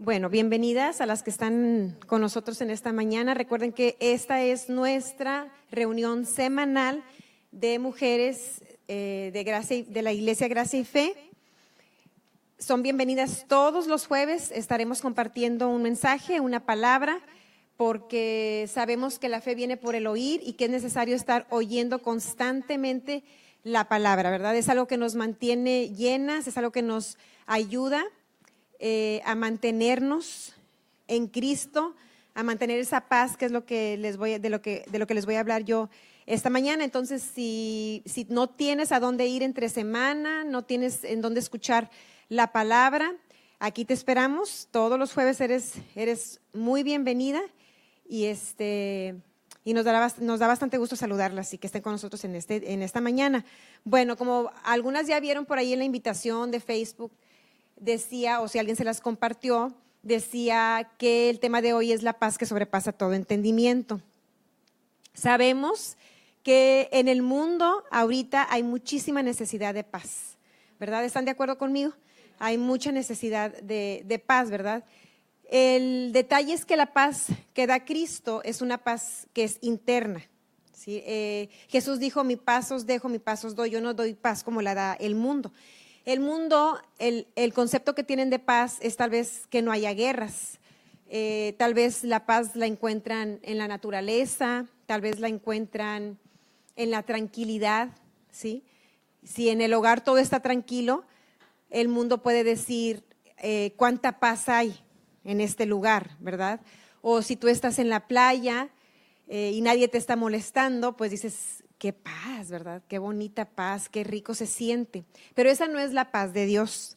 Bueno, bienvenidas a las que están con nosotros en esta mañana. Recuerden que esta es nuestra reunión semanal de mujeres de la Iglesia Gracia y Fe. Son bienvenidas todos los jueves. Estaremos compartiendo un mensaje, una palabra, porque sabemos que la fe viene por el oír y que es necesario estar oyendo constantemente la palabra, ¿verdad? Es algo que nos mantiene llenas, es algo que nos ayuda a mantenernos en Cristo, a mantener esa paz, que es lo que de lo que les voy a hablar yo esta mañana. Entonces, si no tienes a dónde ir entre semana, no tienes en dónde escuchar la palabra, aquí te esperamos. Todos los jueves eres muy bienvenida y nos da bastante gusto saludarlas y que estén con nosotros en esta mañana. Bueno, como algunas ya vieron por ahí en la invitación de Facebook, decía, o si alguien se las compartió, decía que el tema de hoy es la paz que sobrepasa todo entendimiento. Sabemos que en el mundo ahorita hay muchísima necesidad de paz, ¿verdad? ¿Están de acuerdo conmigo? Hay mucha necesidad de paz, ¿verdad? El detalle es que la paz que da Cristo es una paz que es interna, ¿sí? Jesús dijo: mi paz os dejo, mi paz os doy. Yo no doy paz como la da el mundo. El mundo, el concepto que tienen de paz es tal vez que no haya guerras, tal vez la paz la encuentran en la naturaleza, tal vez la encuentran en la tranquilidad, ¿sí? Si en el hogar todo está tranquilo, el mundo puede decir cuánta paz hay en este lugar, ¿verdad? O si tú estás en la playa y nadie te está molestando, pues dices: qué paz, ¿verdad? Qué bonita paz, qué rico se siente. Pero esa no es la paz de Dios.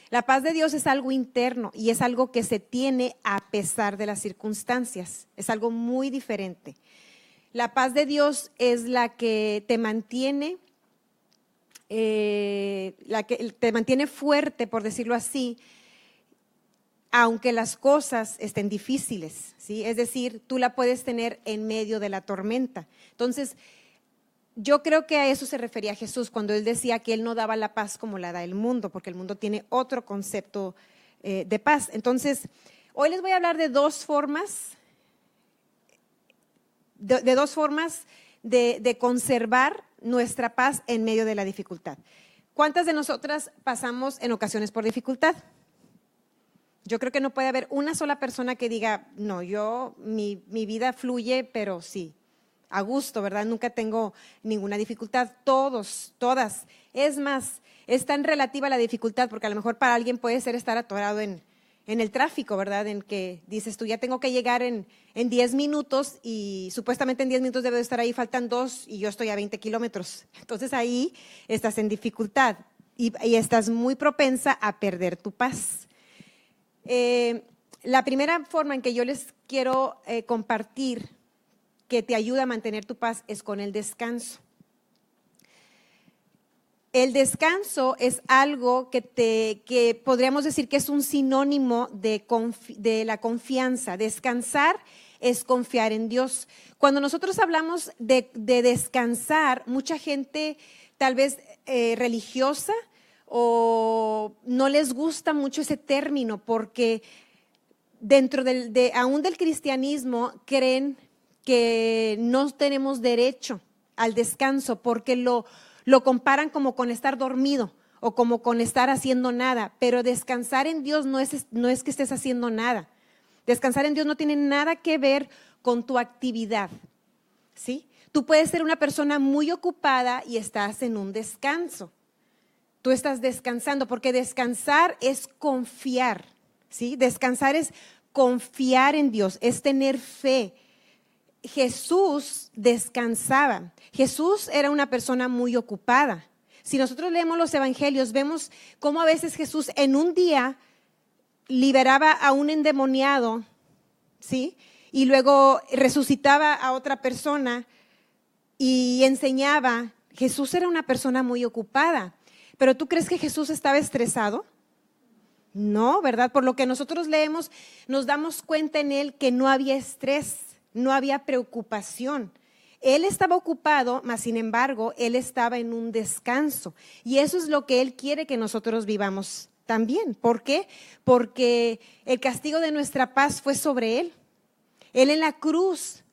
La paz de Dios es algo interno y es algo que se tiene a pesar de las circunstancias. Es algo muy diferente. La paz de Dios es la que te mantiene, fuerte, por decirlo así, aunque las cosas estén difíciles, ¿sí? Es decir, tú la puedes tener en medio de la tormenta. Entonces, yo creo que a eso se refería Jesús cuando él decía que él no daba la paz como la da el mundo, porque el mundo tiene otro concepto de paz. Entonces, hoy les voy a hablar de dos formas, de conservar nuestra paz en medio de la dificultad. ¿Cuántas de nosotras pasamos en ocasiones por dificultad? Yo creo que no puede haber una sola persona que diga: no, mi vida fluye, pero sí, a gusto, ¿verdad? Nunca tengo ninguna dificultad. Todos, todas. Es más, es tan relativa la dificultad, porque a lo mejor para alguien puede ser estar atorado en el tráfico, ¿verdad? En que dices tú: ya tengo que llegar en 10 minutos y supuestamente en 10 minutos debo de estar ahí, faltan 2 y yo estoy a 20 kilómetros. Entonces ahí estás en dificultad y estás muy propensa a perder tu paz. La primera forma en que yo les quiero compartir que te ayuda a mantener tu paz es con el descanso. El descanso es algo que podríamos decir que es un sinónimo de la confianza. Descansar es confiar en Dios. Cuando nosotros hablamos de descansar, mucha gente tal vez religiosa o no les gusta mucho ese término, porque dentro aún del cristianismo creen que no tenemos derecho al descanso, porque lo comparan como con estar dormido o como con estar haciendo nada. Pero descansar en Dios no es que estés haciendo nada. Descansar en Dios no tiene nada que ver con tu actividad, ¿sí? Tú puedes ser una persona muy ocupada y estás en un descanso. Tú estás descansando, porque descansar es confiar, ¿sí? Descansar es confiar en Dios, es tener fe. Jesús descansaba. Jesús era una persona muy ocupada. Si nosotros leemos los evangelios, vemos cómo a veces Jesús en un día liberaba a un endemoniado, ¿sí? Y luego resucitaba a otra persona y enseñaba. Jesús era una persona muy ocupada. ¿Pero tú crees que Jesús estaba estresado? No, ¿verdad? Por lo que nosotros leemos, nos damos cuenta en él que no había estrés, no había preocupación. Él estaba ocupado, mas sin embargo, él estaba en un descanso. Y eso es lo que él quiere que nosotros vivamos también. ¿Por qué? Porque el castigo de nuestra paz fue sobre Él. Él en la cruz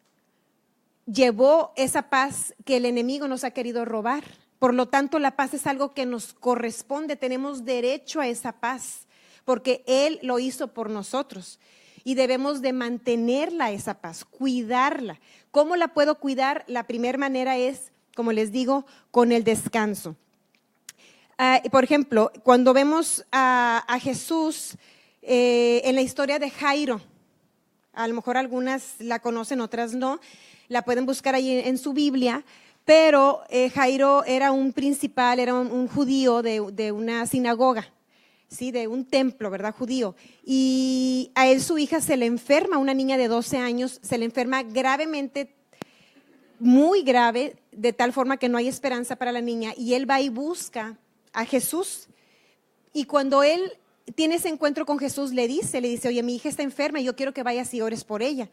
llevó esa paz que el enemigo nos ha querido robar. Por lo tanto, la paz es algo que nos corresponde, tenemos derecho a esa paz, porque Él lo hizo por nosotros y debemos de mantenerla esa paz, cuidarla. ¿Cómo la puedo cuidar? La primera manera es, como les digo, con el descanso. Por ejemplo, cuando vemos a Jesús en la historia de Jairo, a lo mejor algunas la conocen, otras no, la pueden buscar ahí en su Biblia, pero Jairo era un principal, era un judío de una sinagoga, ¿sí? De un templo, ¿verdad? Judío. Y a él su hija se le enferma, una niña de 12 años, se le enferma gravemente, muy grave, de tal forma que no hay esperanza para la niña, y él va y busca a Jesús. Y cuando él tiene ese encuentro con Jesús, le dice, oye, mi hija está enferma y yo quiero que vayas y ores por ella.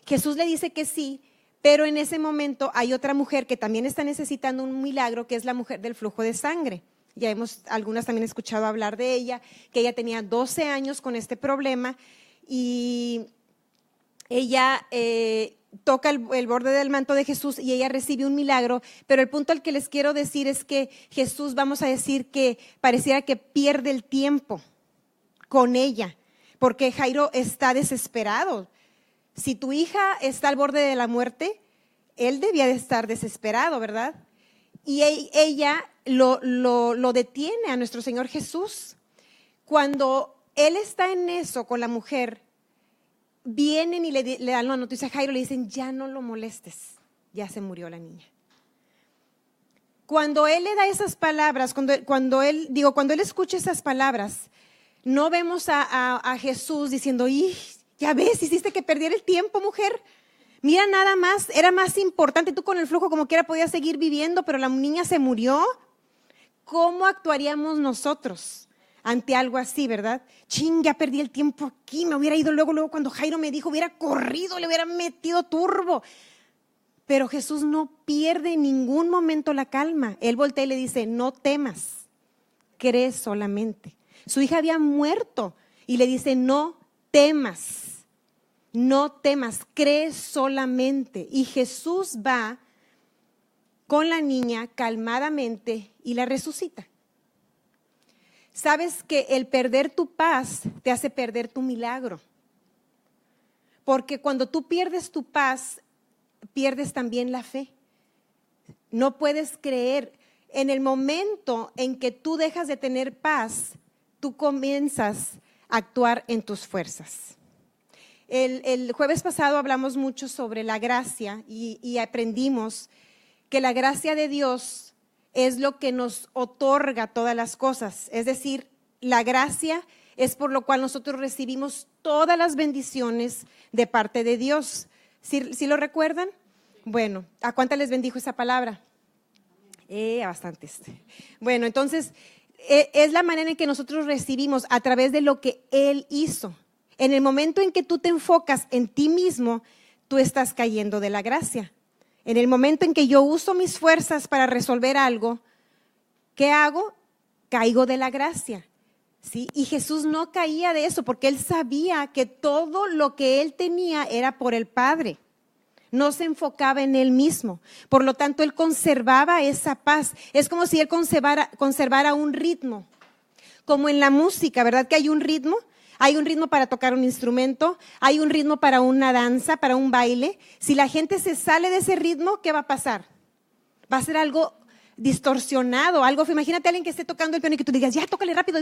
Jesús le dice que sí, pero en ese momento hay otra mujer que también está necesitando un milagro, que es la mujer del flujo de sangre. Ya algunas también escuchado hablar de ella, que ella tenía 12 años con este problema y ella toca el borde del manto de Jesús y ella recibe un milagro, pero el punto al que les quiero decir es que Jesús, vamos a decir que pareciera que pierde el tiempo con ella, porque Jairo está desesperado. Si tu hija está al borde de la muerte, él debía de estar desesperado, ¿verdad? Y ella lo detiene a nuestro Señor Jesús. Cuando él está en eso con la mujer, vienen y le dan la noticia a Jairo, le dicen, ya no lo molestes, ya se murió la niña. Cuando él le da esas palabras, cuando él escucha esas palabras, no vemos a Jesús diciendo, ya ves, hiciste que perdiera el tiempo, mujer. Mira, nada más, era más importante, tú con el flujo como quiera podías seguir viviendo, pero la niña se murió. ¿Cómo actuaríamos nosotros ante algo así, verdad? Ya perdí el tiempo aquí, me hubiera ido luego cuando Jairo me dijo, hubiera corrido, le hubiera metido turbo. Pero Jesús no pierde en ningún momento la calma. Él voltea y le dice, no temas, cree solamente. Su hija había muerto y le dice, no temas, cree solamente. Y Jesús va con la niña calmadamente y la resucita. Sabes que el perder tu paz te hace perder tu milagro. Porque cuando tú pierdes tu paz, pierdes también la fe. No puedes creer. En el momento en que tú dejas de tener paz, tú comienzas a actuar en tus fuerzas. El jueves pasado hablamos mucho sobre la gracia y aprendimos que la gracia de Dios es lo que nos otorga todas las cosas. Es decir, la gracia es por lo cual nosotros recibimos todas las bendiciones de parte de Dios. ¿Sí lo recuerdan? Bueno, ¿a cuántas les bendijo esa palabra? A bastantes. Bueno, entonces es la manera en que nosotros recibimos a través de lo que Él hizo. En el momento en que tú te enfocas en ti mismo, tú estás cayendo de la gracia. En el momento en que yo uso mis fuerzas para resolver algo, ¿qué hago? Caigo de la gracia. ¿Sí? Y Jesús no caía de eso porque Él sabía que todo lo que Él tenía era por el Padre. No se enfocaba en Él mismo. Por lo tanto, Él conservaba esa paz. Es como si Él conservara un ritmo. Como en la música, ¿verdad? Que hay un ritmo. Hay un ritmo para tocar un instrumento, hay un ritmo para una danza, para un baile. Si la gente se sale de ese ritmo, ¿qué va a pasar? Va a ser algo distorsionado, algo. Imagínate a alguien que esté tocando el piano y que tú digas, ya, tócale rápido.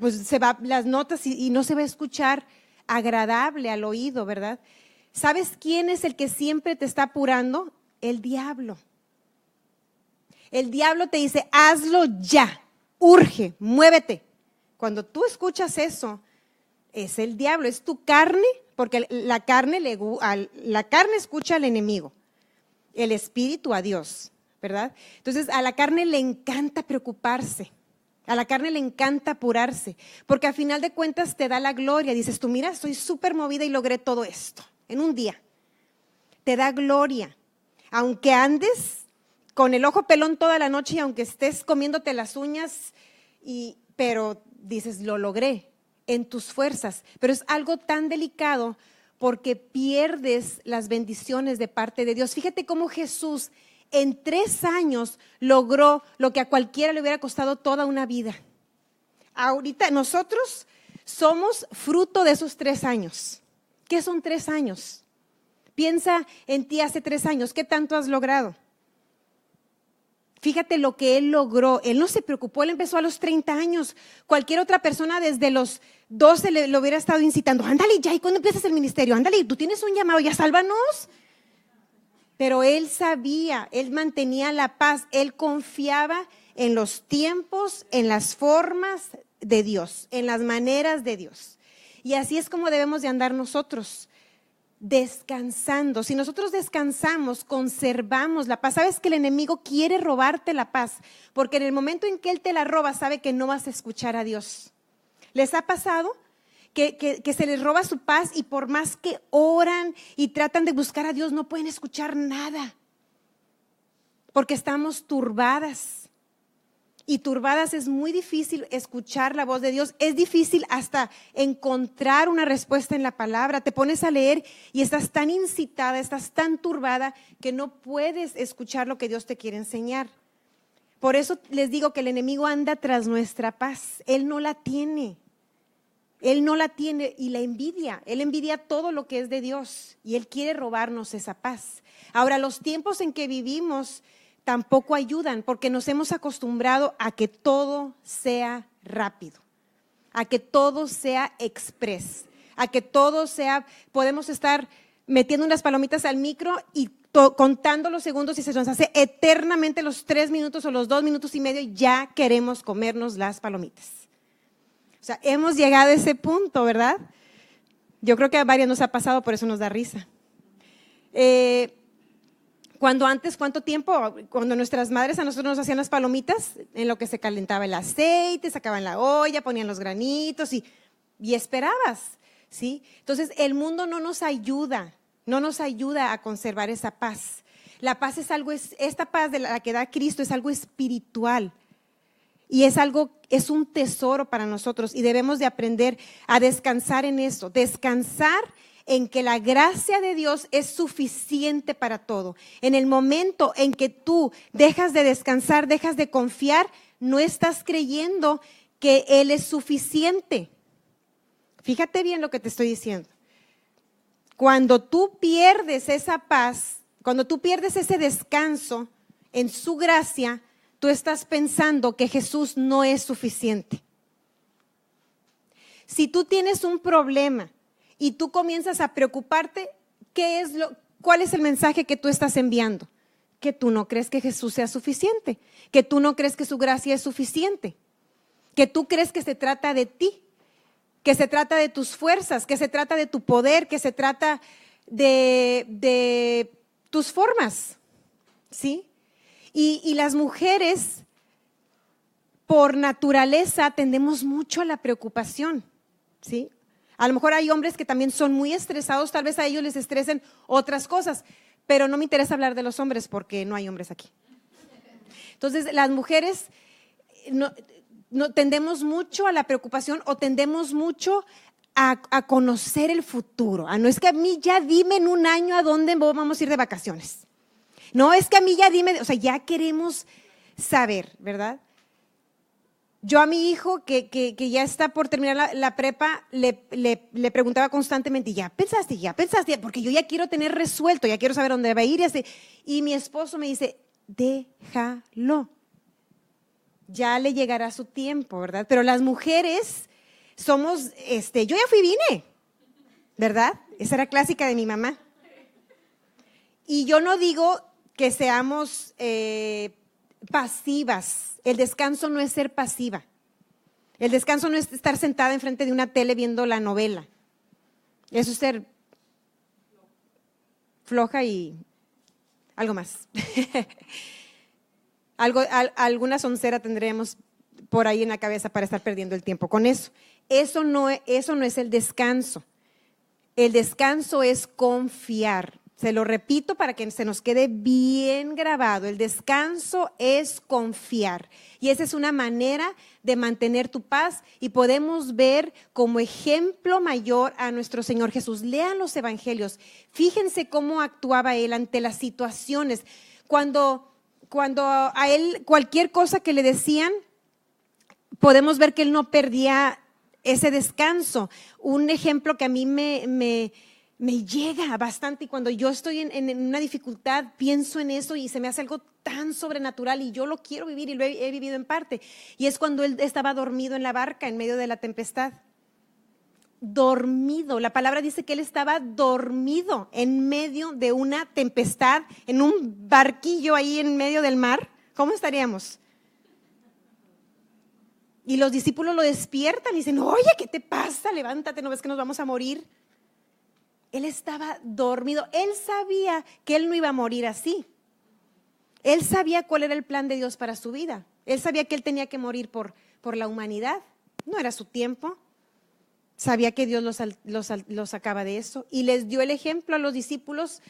Pues se va las notas y no se va a escuchar agradable al oído, ¿verdad? ¿Sabes quién es el que siempre te está apurando? El diablo. El diablo te dice, hazlo ya, urge, muévete. Cuando tú escuchas eso, es el diablo, es tu carne, porque la carne escucha al enemigo, el espíritu a Dios, ¿verdad? Entonces a la carne le encanta preocuparse, a la carne le encanta apurarse, porque al final de cuentas te da la gloria. Dices tú, mira, estoy súper movida y logré todo esto en un día. Te da gloria, aunque andes con el ojo pelón toda la noche y aunque estés comiéndote las uñas pero dices, lo logré en tus fuerzas. Pero es algo tan delicado porque pierdes las bendiciones de parte de Dios. Fíjate cómo Jesús en 3 años logró lo que a cualquiera le hubiera costado toda una vida. Ahorita nosotros somos fruto de esos 3 años. ¿Qué son 3 años? Piensa en ti hace 3 años. ¿Qué tanto has logrado? Fíjate lo que él logró. Él no se preocupó, él empezó a los 30 años. Cualquier otra persona desde los 12 lo hubiera estado incitando. Ándale ya, ¿y cuándo empiezas el ministerio? Ándale, tú tienes un llamado, ya sálvanos. Pero él sabía, él mantenía la paz, él confiaba en los tiempos, en las formas de Dios, en las maneras de Dios. Y así es como debemos de andar nosotros, descansando. Si nosotros descansamos, conservamos la paz. Sabes que el enemigo quiere robarte la paz, porque en el momento en que él te la roba, sabe que no vas a escuchar a Dios. ¿Les ha pasado que se les roba su paz y por más que oran y tratan de buscar a Dios, no pueden escuchar nada? Porque estamos turbadas. Y turbadas es muy difícil escuchar la voz de Dios. Es difícil hasta encontrar una respuesta en la palabra. Te pones a leer y estás tan incitada, estás tan turbada que no puedes escuchar lo que Dios te quiere enseñar. Por eso les digo que el enemigo anda tras nuestra paz. Él no la tiene. Él no la tiene y la envidia. Él envidia todo lo que es de Dios y él quiere robarnos esa paz. Ahora, los tiempos en que vivimos tampoco ayudan porque nos hemos acostumbrado a que todo sea rápido, a que todo sea express, a que todo sea, podemos estar metiendo unas palomitas al micro y contando los segundos y se nos hace eternamente los 3 minutos o los 2 minutos y medio y ya queremos comernos las palomitas. O sea, hemos llegado a ese punto, ¿verdad? Yo creo que a varias nos ha pasado, por eso nos da risa. Cuando antes, ¿cuánto tiempo? Cuando nuestras madres a nosotros nos hacían las palomitas, en lo que se calentaba el aceite, sacaban la olla, ponían los granitos y esperabas, ¿sí? Entonces, el mundo no nos ayuda a conservar esa paz. La paz es algo, esta paz de la que da Cristo es algo espiritual. Y es un tesoro para nosotros y debemos de aprender a descansar en eso, descansar en que la gracia de Dios es suficiente para todo. En el momento en que tú dejas de descansar, dejas de confiar, no estás creyendo que Él es suficiente. Fíjate bien lo que te estoy diciendo. Cuando tú pierdes esa paz, cuando tú pierdes ese descanso en su gracia, tú estás pensando que Jesús no es suficiente. Si tú tienes un problema y tú comienzas a preocuparte, ¿cuál es el mensaje que tú estás enviando? Que tú no crees que Jesús sea suficiente, que tú no crees que su gracia es suficiente, que tú crees que se trata de ti, que se trata de tus fuerzas, que se trata de tu poder, que se trata de tus formas, ¿sí? Y las mujeres, por naturaleza, tendemos mucho a la preocupación, ¿sí? A lo mejor hay hombres que también son muy estresados, tal vez a ellos les estresen otras cosas, pero no me interesa hablar de los hombres porque no hay hombres aquí. Entonces, las mujeres no tendemos mucho a la preocupación o tendemos mucho a conocer el futuro. No es que a mí ya dime en un año a dónde vamos a ir de vacaciones. No, es que a mí ya dime, o sea, ya queremos saber, ¿verdad? Yo a mi hijo que ya está por terminar la prepa, le preguntaba constantemente, ¿ya pensaste? Porque yo ya quiero tener resuelto, ya quiero saber dónde va a ir. Y mi esposo me dice, déjalo, ya le llegará su tiempo, ¿verdad? Pero las mujeres somos, yo ya fui y vine, ¿verdad? Esa era clásica de mi mamá. Y yo no digo que seamos pasivas. El descanso no es ser pasiva. El descanso no es estar sentada enfrente de una tele viendo la novela. Eso es ser floja y algo más. Alguna soncera tendremos por ahí en la cabeza para estar perdiendo el tiempo con eso. Eso no es el descanso. El descanso es confiar. Se lo repito para que se nos quede bien grabado. El descanso es confiar. Y esa es una manera de mantener tu paz. Y podemos ver como ejemplo mayor a nuestro Señor Jesús. Lean los evangelios. Fíjense cómo actuaba Él ante las situaciones. Cuando a Él cualquier cosa que le decían, podemos ver que Él no perdía ese descanso. Un ejemplo que a mí me llega bastante, y cuando yo estoy en una dificultad pienso en eso y se me hace algo tan sobrenatural y yo lo quiero vivir y lo he vivido en parte, y es cuando él estaba dormido en la barca en medio de la tempestad. Dormido, la palabra dice que él estaba dormido en medio de una tempestad, en un barquillo ahí en medio del mar. ¿Cómo estaríamos? Y los discípulos lo despiertan y dicen, oye, ¿qué te pasa? Levántate, ¿no ves que nos vamos a morir? Él estaba dormido. Él sabía que él no iba a morir así. Él sabía cuál era el plan de Dios para su vida. Él sabía que él tenía que morir por la humanidad. No era su tiempo. Sabía que Dios los sacaba de eso. Y les dio el ejemplo a los discípulos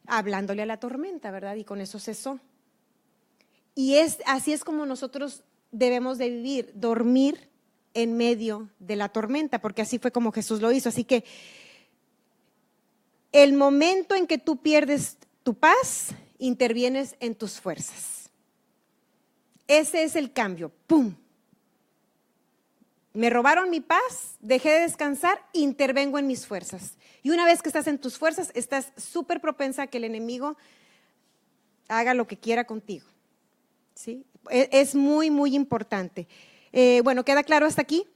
hablándole a la tormenta, ¿verdad? Y con eso cesó. Y así es como nosotros debemos de vivir, dormir en medio de la tormenta, porque así fue como Jesús lo hizo. Así que el momento en que tú pierdes tu paz, intervienes en tus fuerzas. Ese es el cambio. ¡Pum! Me robaron mi paz, dejé de descansar, intervengo en mis fuerzas. Y una vez que estás en tus fuerzas, estás súper propensa a que el enemigo haga lo que quiera contigo. ¿Sí? Es muy, muy importante. Bueno, ¿queda claro hasta aquí?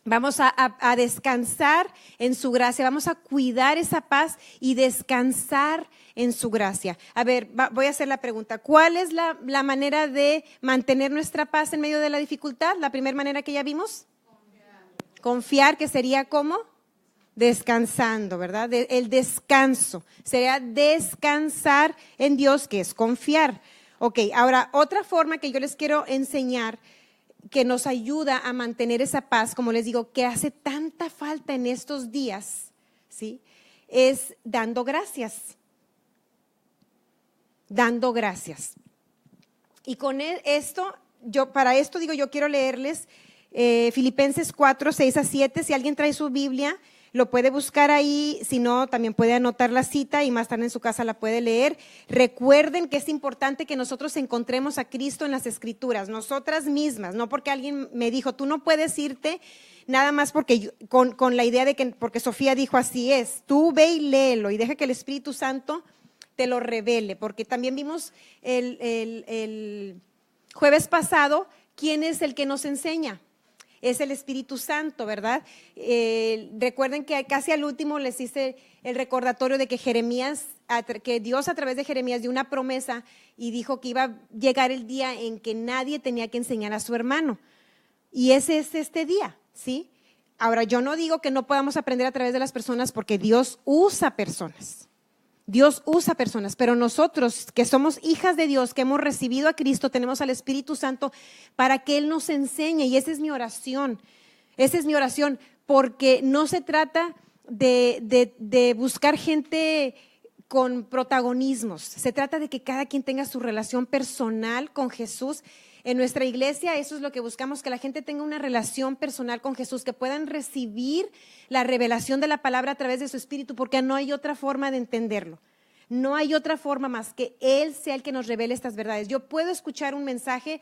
Vamos a descansar en su gracia, vamos a cuidar esa paz y descansar en su gracia. A ver, voy a hacer la pregunta. ¿Cuál es la manera de mantener nuestra paz en medio de la dificultad? La primera manera que ya vimos. Confiar, que sería ¿cómo? Descansando, ¿verdad? El descanso sería descansar en Dios, que es confiar. Ok, ahora otra forma que yo les quiero enseñar que nos ayuda a mantener esa paz, como les digo, que hace tanta falta en estos días, ¿sí? Es dando gracias. Dando gracias. Y con esto, yo quiero leerles Filipenses 4, 6 a 7. Si alguien trae su Biblia, lo puede buscar ahí, si no, también puede anotar la cita y más tarde en su casa la puede leer. Recuerden que es importante que nosotros encontremos a Cristo en las Escrituras, nosotras mismas, no porque alguien me dijo, tú no puedes irte nada más porque con la idea de que, porque Sofía dijo así es, tú ve y léelo y deja que el Espíritu Santo te lo revele, porque también vimos el jueves pasado, ¿quién es el que nos enseña? Es el Espíritu Santo, ¿verdad? Recuerden que casi al último les hice el recordatorio de que que Dios a través de Jeremías dio una promesa y dijo que iba a llegar el día en que nadie tenía que enseñar a su hermano. Y ese es este día, ¿sí? Ahora, yo no digo que no podamos aprender a través de las personas porque Dios usa personas. Dios usa personas, pero nosotros que somos hijas de Dios, que hemos recibido a Cristo, tenemos al Espíritu Santo para que Él nos enseñe, y esa es mi oración. Esa es mi oración, porque no se trata de buscar gente con protagonismos, se trata de que cada quien tenga su relación personal con Jesús. En nuestra iglesia eso es lo que buscamos, que la gente tenga una relación personal con Jesús, que puedan recibir la revelación de la palabra a través de su espíritu, porque no hay otra forma de entenderlo. No hay otra forma más que Él sea el que nos revele estas verdades. Yo puedo escuchar un mensaje,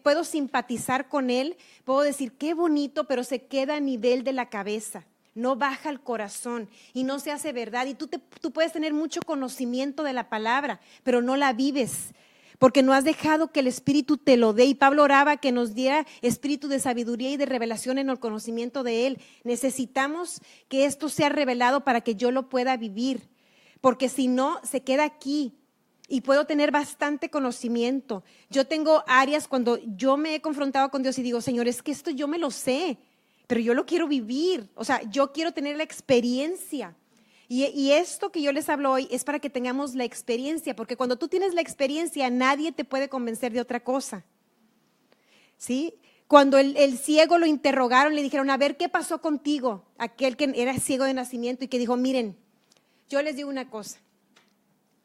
puedo simpatizar con él, puedo decir qué bonito, pero se queda a nivel de la cabeza, no baja al corazón y no se hace verdad. Y tú puedes tener mucho conocimiento de la palabra, pero no la vives, porque no has dejado que el Espíritu te lo dé. Y Pablo oraba que nos diera espíritu de sabiduría y de revelación en el conocimiento de Él. Necesitamos que esto sea revelado para que yo lo pueda vivir, porque si no, se queda aquí. Y puedo tener bastante conocimiento. Yo tengo áreas cuando yo me he confrontado con Dios y digo, Señor, es que esto yo me lo sé, pero yo lo quiero vivir. O sea, yo quiero tener la experiencia. Y esto que yo les hablo hoy es para que tengamos la experiencia, porque cuando tú tienes la experiencia, nadie te puede convencer de otra cosa. ¿Sí? Cuando el ciego lo interrogaron, le dijeron, a ver, ¿qué pasó contigo? Aquel que era ciego de nacimiento y que dijo, miren, Yo les digo una cosa,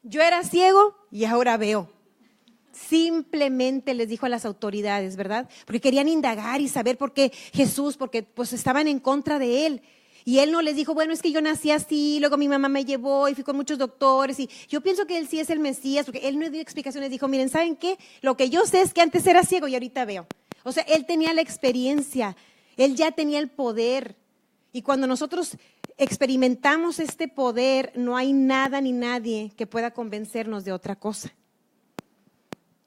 yo era ciego y ahora veo. Simplemente les dijo a las autoridades, ¿verdad? Porque querían indagar y saber por qué Jesús, porque pues estaban en contra de él. Y él no les dijo, bueno, es que yo nací así, luego mi mamá me llevó y fui con muchos doctores y yo pienso que él sí es el Mesías, porque él no dio explicaciones, dijo, miren, ¿saben qué? Lo que yo sé es que antes era ciego y ahorita veo. O sea, él tenía la experiencia, él ya tenía el poder. Y cuando nosotros experimentamos este poder, no hay nada ni nadie que pueda convencernos de otra cosa.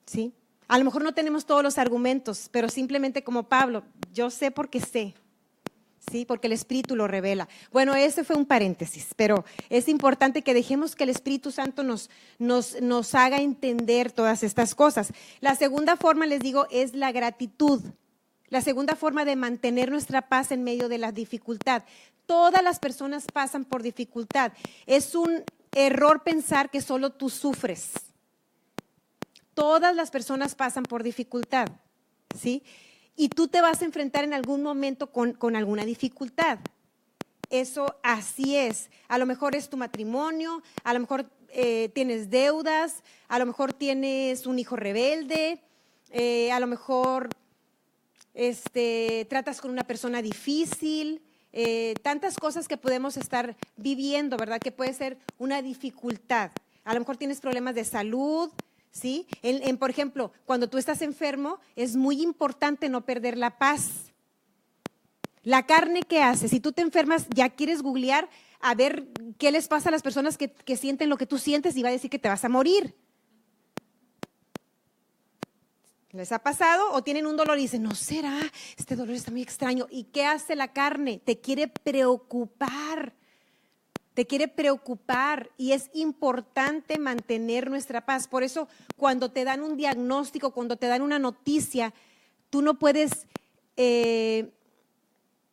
¿Sí? A lo mejor no tenemos todos los argumentos, pero simplemente como Pablo, yo sé porque sé. Sí, porque el Espíritu lo revela. Bueno, ese fue un paréntesis, pero es importante que dejemos que el Espíritu Santo nos haga entender todas estas cosas. La segunda forma, les digo, es la gratitud. La segunda forma de mantener nuestra paz en medio de la dificultad. Todas las personas pasan por dificultad. Es un error pensar que solo tú sufres. Todas las personas pasan por dificultad, ¿sí? Y tú te vas a enfrentar en algún momento con alguna dificultad. Eso así es. A lo mejor es tu matrimonio, a lo mejor tienes deudas, a lo mejor tienes un hijo rebelde, a lo mejor tratas con una persona difícil, tantas cosas que podemos estar viviendo, ¿verdad? Que puede ser una dificultad. A lo mejor tienes problemas de salud, ¿sí? Por ejemplo, cuando tú estás enfermo, es muy importante no perder la paz. La carne, ¿qué hace? Si tú te enfermas, ya quieres googlear a ver qué les pasa a las personas que sienten lo que tú sientes y va a decir que te vas a morir. ¿Les ha pasado? O tienen un dolor y dicen, no será, este dolor está muy extraño. ¿Y qué hace la carne? Te quiere preocupar. Te quiere preocupar y es importante mantener nuestra paz. Por eso cuando te dan un diagnóstico, cuando te dan una noticia, tú no puedes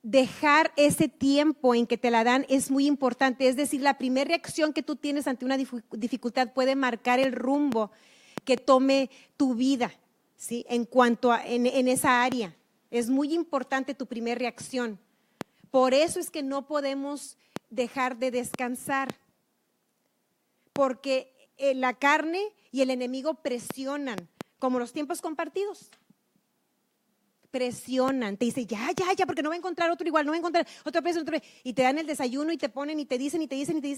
dejar ese tiempo en que te la dan, es muy importante. Es decir, la primera reacción que tú tienes ante una dificultad puede marcar el rumbo que tome tu vida, ¿sí? En cuanto a en esa área. Es muy importante tu primera reacción. Por eso es que no podemos dejar de descansar, porque la carne y el enemigo presionan, como los tiempos compartidos. Presionan, te dice ya, porque no va a encontrar otro igual, no va a encontrar otra persona, y te dan el desayuno y te ponen y te dicen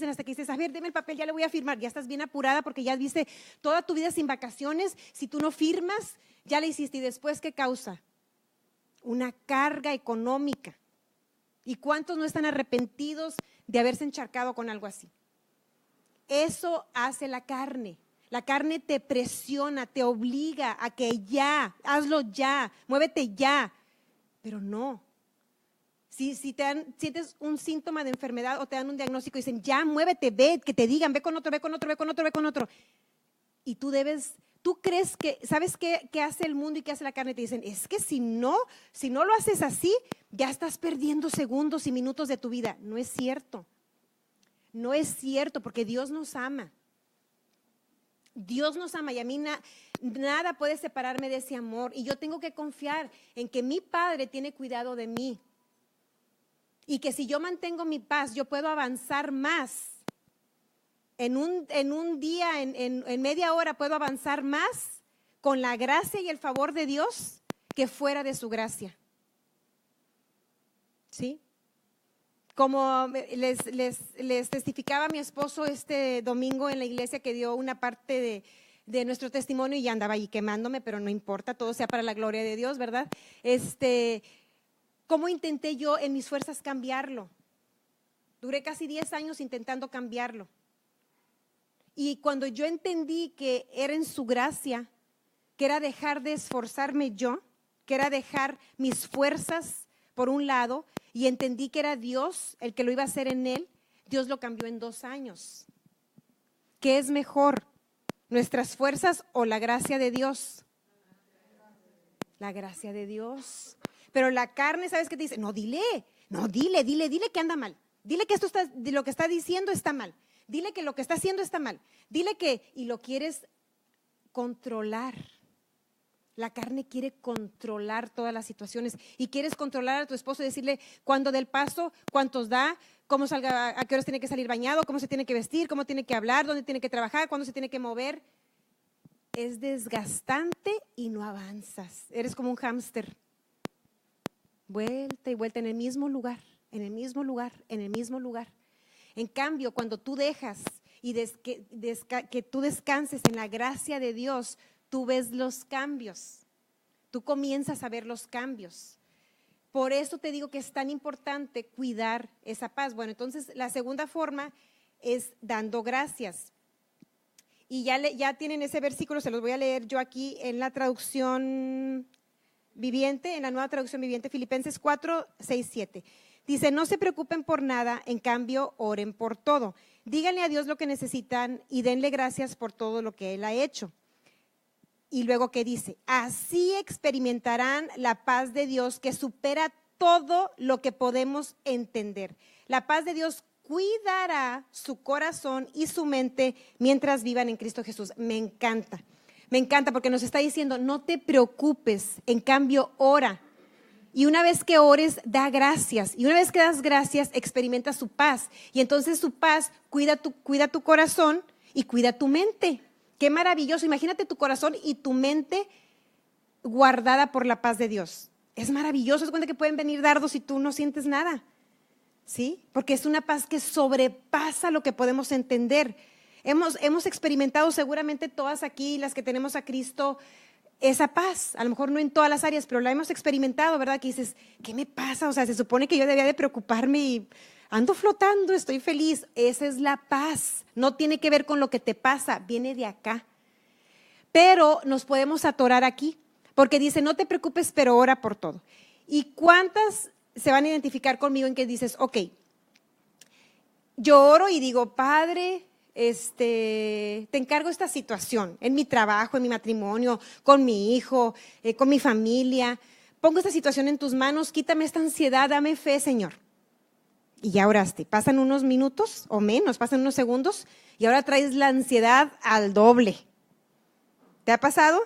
hasta que dices, a ver, deme el papel, ya le voy a firmar, ya estás bien apurada porque ya viste toda tu vida sin vacaciones, si tú no firmas, ya le hiciste, y después, ¿qué causa? Una carga económica. ¿Y cuántos no están arrepentidos de haberse encharcado con algo así? Eso hace la carne. La carne te presiona, te obliga a que ya, hazlo ya, muévete ya. Pero no. Si sientes un síntoma de enfermedad o te dan un diagnóstico y dicen, ya, muévete, ve, que te digan, ve con otro. Y tú crees que, ¿sabes qué hace el mundo y qué hace la carne? Te dicen, es que si no lo haces así, ya estás perdiendo segundos y minutos de tu vida. No es cierto. No es cierto, porque Dios nos ama. Dios nos ama y a mí nada puede separarme de ese amor. Y yo tengo que confiar en que mi Padre tiene cuidado de mí. Y que si yo mantengo mi paz, yo puedo avanzar más. En un día, en media hora puedo avanzar más con la gracia y el favor de Dios que fuera de su gracia. ¿Sí? Como les testificaba mi esposo este domingo en la iglesia, que dio una parte de nuestro testimonio y ya andaba ahí quemándome, pero no importa, todo sea para la gloria de Dios, ¿verdad? ¿Cómo intenté yo en mis fuerzas cambiarlo? Duré casi 10 años intentando cambiarlo. Y cuando yo entendí que era en su gracia, que era dejar de esforzarme yo, que era dejar mis fuerzas por un lado, y entendí que era Dios el que lo iba a hacer en él, Dios lo cambió en 2 años. ¿Qué es mejor? ¿Nuestras fuerzas o la gracia de Dios? La gracia de Dios. Pero la carne, ¿sabes qué te dice? No, dile que anda mal. Dile que lo que está diciendo está mal. Dile que lo que está haciendo está mal. Dile que, y lo quieres controlar. La carne quiere controlar todas las situaciones y quieres controlar a tu esposo y decirle cuándo dé el paso, cuántos da, cómo salga, a qué horas tiene que salir bañado, cómo se tiene que vestir, cómo tiene que hablar, dónde tiene que trabajar, cuándo se tiene que mover. Es desgastante y no avanzas. Eres como un hámster. Vuelta y vuelta en el mismo lugar, en el mismo lugar, en el mismo lugar. En cambio, cuando tú dejas y que tú descanses en la gracia de Dios, tú ves los cambios. Tú comienzas a ver los cambios. Por eso te digo que es tan importante cuidar esa paz. Bueno, entonces la segunda forma es dando gracias. Y ya tienen ese versículo, se los voy a leer yo aquí en la traducción viviente, en la nueva traducción viviente, Filipenses 4, 6, 7. Dice, no se preocupen por nada, en cambio oren por todo. Díganle a Dios lo que necesitan y denle gracias por todo lo que Él ha hecho. Y luego, ¿qué dice? Así experimentarán la paz de Dios que supera todo lo que podemos entender. La paz de Dios cuidará su corazón y su mente mientras vivan en Cristo Jesús. Me encanta porque nos está diciendo, no te preocupes, en cambio ora. Y una vez que ores, da gracias. Y una vez que das gracias, experimenta su paz. Y entonces su paz cuida tu corazón y cuida tu mente. Qué maravilloso. Imagínate tu corazón y tu mente guardada por la paz de Dios. Es maravilloso. Es cuenta que pueden venir dardos y tú no sientes nada. ¿Sí? Porque es una paz que sobrepasa lo que podemos entender. Hemos experimentado seguramente todas aquí, las que tenemos a Cristo, esa paz. A lo mejor no en todas las áreas, pero la hemos experimentado, ¿verdad? Que dices, ¿qué me pasa? O sea, se supone que yo debía de preocuparme y ando flotando, estoy feliz. Esa es la paz. No tiene que ver con lo que te pasa, viene de acá. Pero nos podemos atorar aquí, porque dice, no te preocupes, pero ora por todo. ¿Y cuántas se van a identificar conmigo en que dices, ok, yo oro y digo, Padre, te encargo esta situación en mi trabajo, en mi matrimonio, con mi hijo, con mi familia. Pongo esta situación en tus manos, quítame esta ansiedad, dame fe, Señor. Y ya oraste. Pasan unos minutos o menos, pasan unos segundos y ahora traes la ansiedad al doble. ¿Te ha pasado?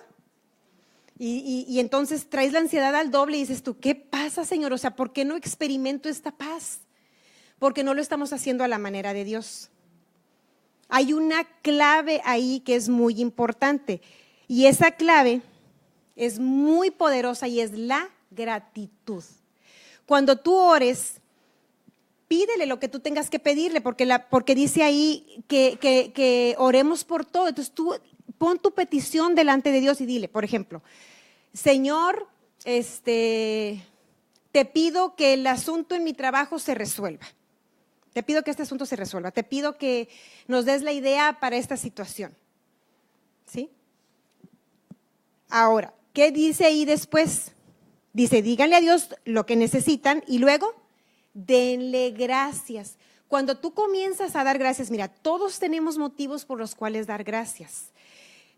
Y entonces traes la ansiedad al doble y dices tú, ¿qué pasa, Señor? O sea, ¿por qué no experimento esta paz? Porque no lo estamos haciendo a la manera de Dios. Hay una clave ahí que es muy importante y esa clave es muy poderosa y es la gratitud. Cuando tú ores, pídele lo que tú tengas que pedirle porque dice ahí que oremos por todo. Entonces tú pon tu petición delante de Dios y dile, por ejemplo, Señor, te pido que el asunto en mi trabajo se resuelva. Te pido que este asunto se resuelva. Te pido que nos des la idea para esta situación. ¿Sí? Ahora, ¿qué dice ahí después? Dice, díganle a Dios lo que necesitan y luego denle gracias. Cuando tú comienzas a dar gracias, mira, todos tenemos motivos por los cuales dar gracias.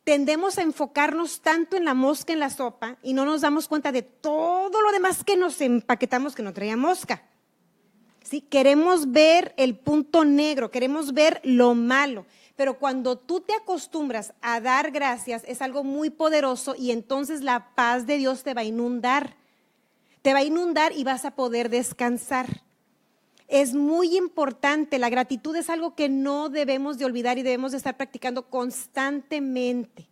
Tendemos a enfocarnos tanto en la mosca en la sopa y no nos damos cuenta de todo lo demás que nos empaquetamos que no traía mosca. ¿Sí? Queremos ver el punto negro, queremos ver lo malo, pero cuando tú te acostumbras a dar gracias es algo muy poderoso y entonces la paz de Dios te va a inundar y vas a poder descansar. Es muy importante, la gratitud es algo que no debemos de olvidar y debemos de estar practicando constantemente.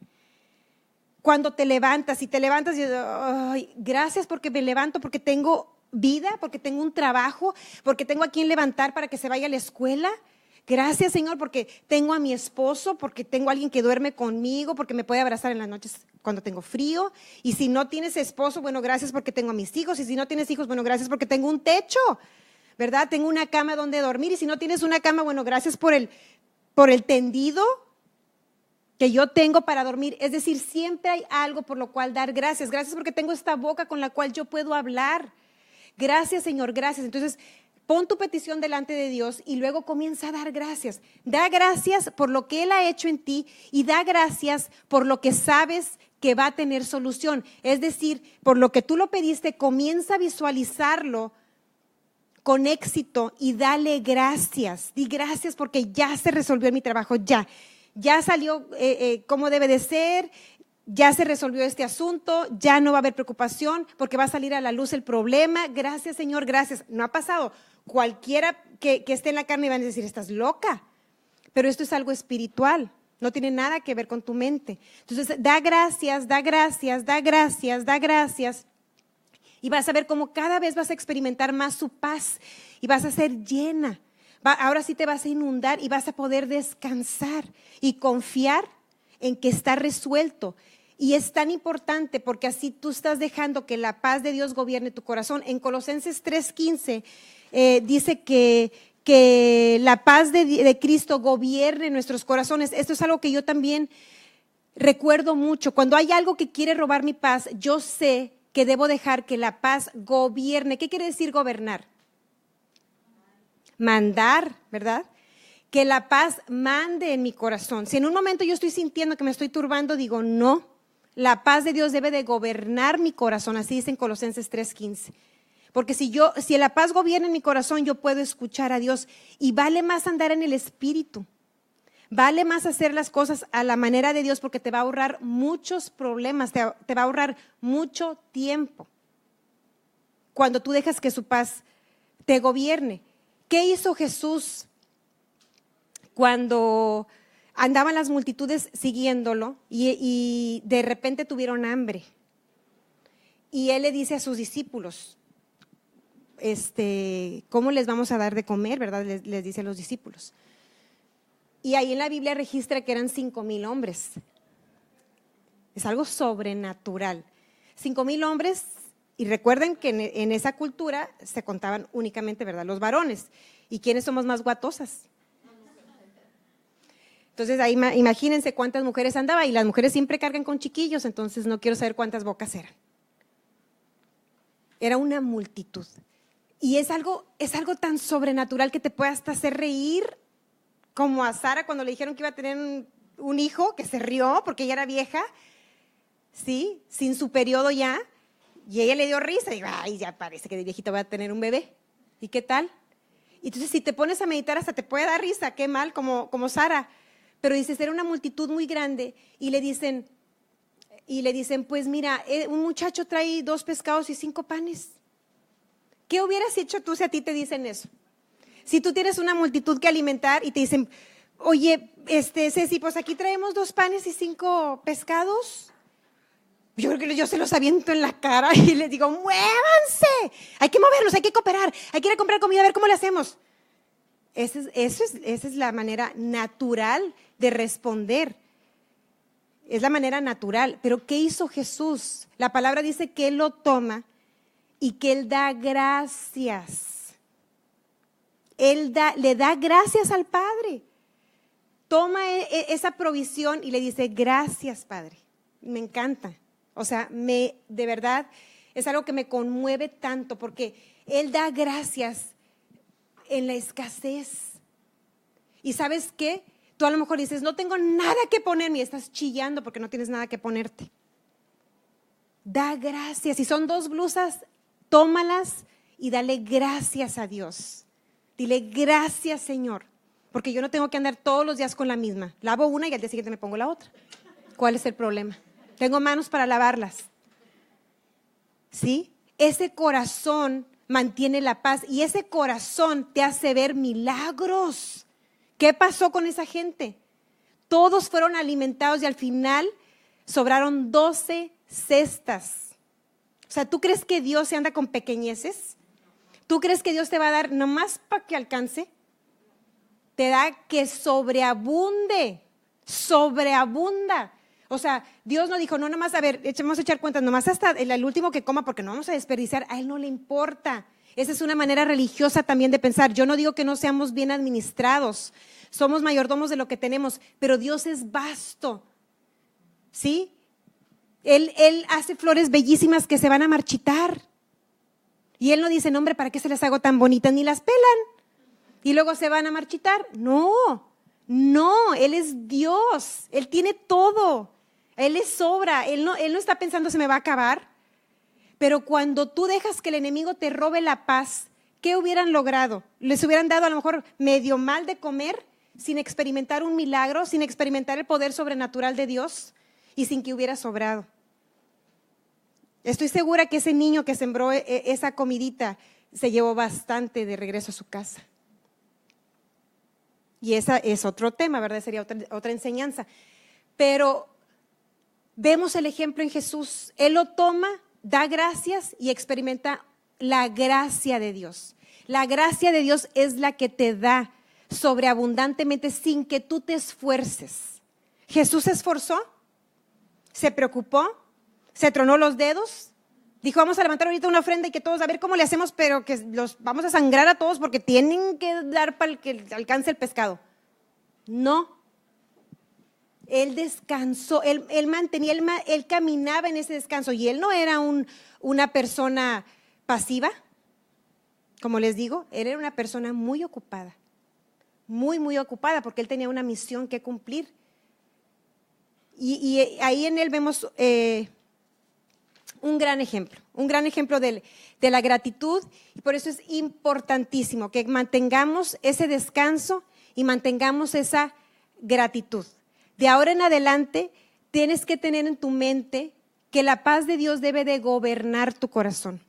Cuando te levantas y dices, ay, gracias porque me levanto, porque tengo vida, porque tengo un trabajo, porque tengo a quien levantar para que se vaya a la escuela. Gracias, Señor, porque tengo a mi esposo, porque tengo a alguien que duerme conmigo, porque me puede abrazar en las noches cuando tengo frío. Y si no tienes esposo, bueno, gracias porque tengo a mis hijos. Y si no tienes hijos, bueno, gracias porque tengo un techo, ¿verdad? Tengo una cama donde dormir. Y si no tienes una cama, bueno, gracias por el tendido que yo tengo para dormir. Es decir, siempre hay algo por lo cual dar gracias. Gracias porque tengo esta boca con la cual yo puedo hablar. Gracias, Señor, gracias. Entonces, pon tu petición delante de Dios y luego comienza a dar gracias. Da gracias por lo que Él ha hecho en ti y da gracias por lo que sabes que va a tener solución. Es decir, por lo que tú lo pediste, comienza a visualizarlo con éxito y dale gracias. Di gracias porque ya se resolvió en mi trabajo, ya salió como debe de ser. ya se resolvió este asunto, ya no va a haber preocupación porque va a salir a la luz el problema. Gracias, Señor, gracias. No ha pasado. Cualquiera que esté en la carne va a decir, estás loca. Pero esto es algo espiritual, no tiene nada que ver con tu mente. Entonces, da gracias, da gracias, da gracias, da gracias. Y vas a ver cómo cada vez vas a experimentar más su paz y vas a ser llena. Ahora sí te vas a inundar y vas a poder descansar y confiar en que está resuelto. Y es tan importante porque así tú estás dejando que la paz de Dios gobierne tu corazón. En Colosenses 3:15 dice que la paz de Cristo gobierne nuestros corazones. Esto es algo que yo también recuerdo mucho. Cuando hay algo que quiere robar mi paz, yo sé que debo dejar que la paz gobierne. ¿Qué quiere decir gobernar? Mandar, ¿verdad? Que la paz mande en mi corazón. Si en un momento yo estoy sintiendo que me estoy turbando, digo no. La paz de Dios debe de gobernar mi corazón, así dice en Colosenses 3:15. Porque si la paz gobierna en mi corazón, yo puedo escuchar a Dios. Y vale más andar en el Espíritu. Vale más hacer las cosas a la manera de Dios porque te va a ahorrar muchos problemas, te va a ahorrar mucho tiempo. Cuando tú dejas que su paz te gobierne. ¿Qué hizo Jesús cuando andaban las multitudes siguiéndolo y de repente tuvieron hambre? Y él le dice a sus discípulos, ¿cómo les vamos a dar de comer? ¿Verdad? Les dice a los discípulos. Y ahí en la Biblia registra que eran 5,000 hombres. Es algo sobrenatural. 5,000 hombres, y recuerden que en esa cultura se contaban únicamente, ¿verdad?, los varones. ¿Y quiénes somos más guatosas? Entonces ahí imagínense cuántas mujeres andaba, y las mujeres siempre cargan con chiquillos, entonces no quiero saber cuántas bocas eran. Era una multitud. Y es algo tan sobrenatural que te puede hasta hacer reír, como a Sara cuando le dijeron que iba a tener un hijo, que se rió porque ella era vieja, ¿sí? Sin su periodo ya, y ella le dio risa, y digo, ay, ya parece que de viejita va a tener un bebé. ¿Y qué tal? Entonces, si te pones a meditar, hasta te puede dar risa, qué mal, como Sara. Pero dices, era una multitud muy grande, y le dicen, pues mira, un muchacho trae 2 pescados y 5 panes. ¿Qué hubieras hecho tú si a ti te dicen eso? Si tú tienes una multitud que alimentar y te dicen, oye, Ceci, pues aquí traemos 2 panes y 5 pescados. Yo creo que yo se los aviento en la cara y les digo, muévanse, hay que moverlos, hay que cooperar, hay que ir a comprar comida, a ver cómo le hacemos. Esa es la manera natural de responder. Es la manera natural. Pero ¿qué hizo Jesús? La palabra dice que Él lo toma y que Él da gracias. Le da gracias al Padre. Toma esa provisión y le dice, gracias, Padre. Me encanta. O sea, de verdad, es algo que me conmueve tanto porque Él da gracias en la escasez. ¿Y sabes qué? Tú a lo mejor dices, no tengo nada que ponerme, y estás chillando porque no tienes nada que ponerte. Da gracias. Si son 2 blusas, tómalas y dale gracias a Dios. Dile gracias, Señor, porque yo no tengo que andar todos los días con la misma. Lavo una y al día siguiente me pongo la otra. ¿Cuál es el problema? Tengo manos para lavarlas. ¿Sí? Ese corazón mantiene la paz y ese corazón te hace ver milagros. ¿Qué pasó con esa gente? Todos fueron alimentados y al final sobraron 12 cestas. O sea, ¿tú crees que Dios se anda con pequeñeces? ¿Tú crees que Dios te va a dar nomás para que alcance? Te da que sobreabunde, sobreabunda. O sea, Dios no dijo, no nomás, a ver, vamos a echar cuentas, nomás hasta el último que coma porque no vamos a desperdiciar. A Él no le importa. Esa es una manera religiosa también de pensar. Yo no digo que no seamos bien administrados, somos mayordomos de lo que tenemos, pero Dios es vasto, ¿sí? Él hace flores bellísimas que se van a marchitar. Y Él no dice, no, hombre, ¿para qué se las hago tan bonitas? Ni las pelan. Y luego se van a marchitar. No, Él es Dios. Él tiene todo. Él es sobra. Él no está pensando se me va a acabar. Pero cuando tú dejas que el enemigo te robe la paz, ¿qué hubieran logrado? Les hubieran dado a lo mejor medio mal de comer, sin experimentar un milagro, sin experimentar el poder sobrenatural de Dios. y sin que hubiera sobrado. Estoy segura que ese niño que sembró esa comidita se llevó bastante de regreso a su casa. Y esa es otro tema, ¿verdad? Sería otra enseñanza. Pero vemos el ejemplo en Jesús. Él lo toma, da gracias y experimenta la gracia de Dios. La gracia de Dios es la que te da sobreabundantemente sin que tú te esfuerces. Jesús se esforzó, se preocupó, se tronó los dedos, dijo vamos a levantar ahorita una ofrenda y que todos a ver cómo le hacemos, pero que los vamos a sangrar a todos porque tienen que dar para que alcance el pescado. No. Él descansó, él caminaba en ese descanso y él no era una persona pasiva, como les digo, él era una persona muy ocupada, muy ocupada porque él tenía una misión que cumplir. Y ahí en él vemos un gran ejemplo de la gratitud, y por eso es importantísimo que mantengamos ese descanso y mantengamos esa gratitud. De ahora en adelante tienes que tener en tu mente que la paz de Dios debe de gobernar tu corazón,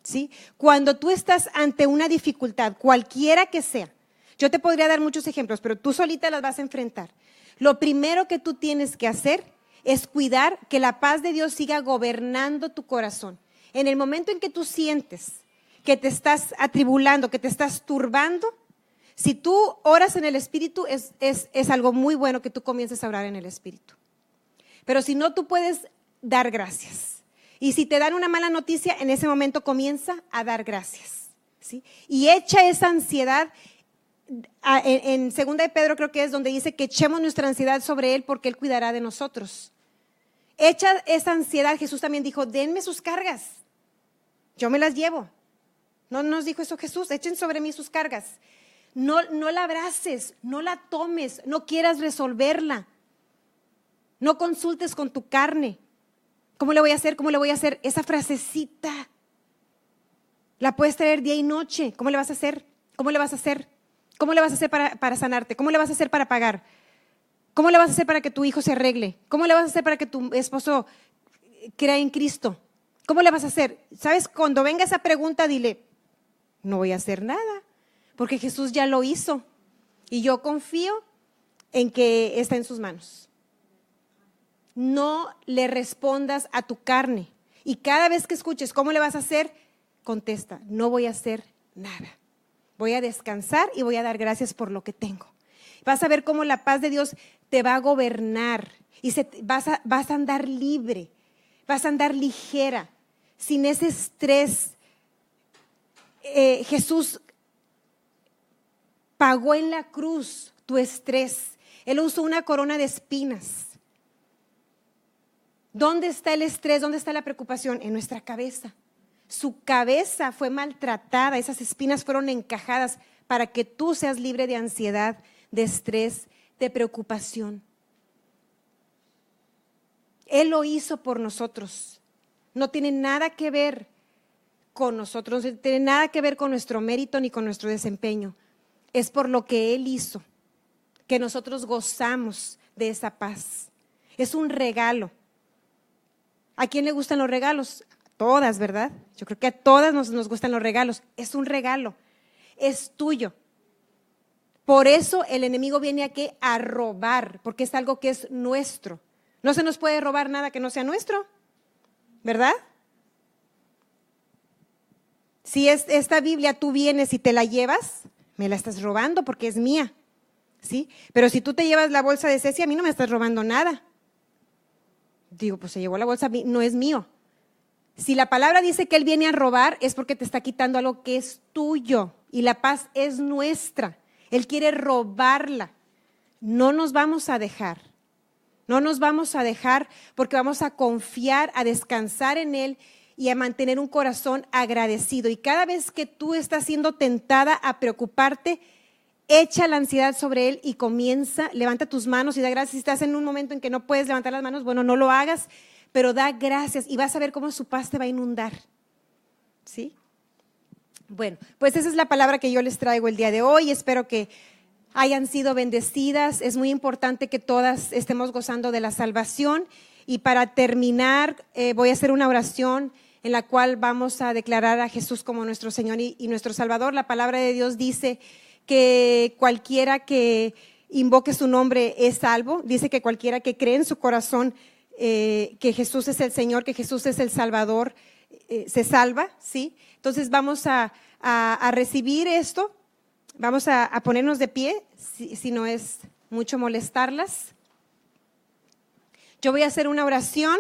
¿sí? Cuando tú estás ante una dificultad, cualquiera que sea, yo te podría dar muchos ejemplos, pero tú solita las vas a enfrentar. Lo primero que tú tienes que hacer es cuidar que la paz de Dios siga gobernando tu corazón. En el momento en que tú sientes que te estás atribulando, que te estás turbando, si tú oras en el Espíritu, es algo muy bueno que tú comiences a orar en el Espíritu. Pero si no, tú puedes dar gracias. Y si te dan una mala noticia, en ese momento comienza a dar gracias, ¿sí? Y echa esa ansiedad. En 2 de Pedro creo que es donde dice que echemos nuestra ansiedad sobre Él porque Él cuidará de nosotros. Echa esa ansiedad. Jesús también dijo, denme sus cargas, yo me las llevo. ¿No nos dijo eso Jesús? Echen sobre mí sus cargas. No la abraces, no la tomes, no quieras resolverla. No consultes con tu carne. ¿Cómo le voy a hacer? ¿Cómo le voy a hacer? Esa frasecita la puedes traer día y noche. ¿Cómo le vas a hacer? ¿Cómo le vas a hacer? ¿Cómo le vas a hacer para sanarte? ¿Cómo le vas a hacer para pagar? ¿Cómo le vas a hacer para que tu hijo se arregle? ¿Cómo le vas a hacer para que tu esposo crea en Cristo? ¿Cómo le vas a hacer? ¿Sabes? Cuando venga esa pregunta, dile, no voy a hacer nada, porque Jesús ya lo hizo y yo confío en que está en sus manos. No le respondas a tu carne y cada vez que escuches cómo le vas a hacer, contesta, no voy a hacer nada. Voy a descansar y voy a dar gracias por lo que tengo. Vas a ver cómo la paz de Dios te va a gobernar y vas a andar libre, vas a andar ligera, sin ese estrés. Jesús pagó en la cruz tu estrés. Él usó una corona de espinas. ¿Dónde está el estrés? ¿Dónde está la preocupación? En nuestra cabeza. Su cabeza fue maltratada, esas espinas fueron encajadas para que tú seas libre de ansiedad, de estrés, de preocupación. Él lo hizo por nosotros. No tiene nada que ver con nosotros, no tiene nada que ver con nuestro mérito ni con nuestro desempeño. Es por lo que Él hizo que nosotros gozamos de esa paz. Es un regalo. ¿A quién le gustan los regalos? Todas, ¿verdad? Yo creo que a todas nos gustan los regalos. Es un regalo, es tuyo. Por eso el enemigo viene aquí a robar, porque es algo que es nuestro. No se nos puede robar nada que no sea nuestro, ¿verdad? Si esta Biblia tú vienes y te la llevas, me la estás robando porque es mía, ¿sí? Pero si tú te llevas la bolsa de Ceci, a mí no me estás robando nada. Digo, pues se llevó la bolsa, no es mío. Si la palabra dice que Él viene a robar, es porque te está quitando algo que es tuyo y la paz es nuestra. Él quiere robarla. No nos vamos a dejar. No nos vamos a dejar porque vamos a confiar, a descansar en Él y a mantener un corazón agradecido. Y cada vez que tú estás siendo tentada a preocuparte, echa la ansiedad sobre Él y comienza, levanta tus manos y da gracias. Si estás en un momento en que no puedes levantar las manos, bueno, no lo hagas, pero da gracias y vas a ver cómo su paz te va a inundar, ¿sí? Bueno, pues esa es la palabra que yo les traigo el día de hoy. Espero que hayan sido bendecidas. Es muy importante que todas estemos gozando de la salvación. Y para terminar, voy a hacer una oración en la cual vamos a declarar a Jesús como nuestro Señor y nuestro Salvador. La palabra de Dios dice que cualquiera que invoque su nombre es salvo. Dice que cualquiera que cree en su corazón que Jesús es el Señor, que Jesús es el Salvador, se salva, ¿sí? Entonces vamos a recibir esto. Vamos a ponernos de pie, si no es mucho molestarlas. Yo voy a hacer una oración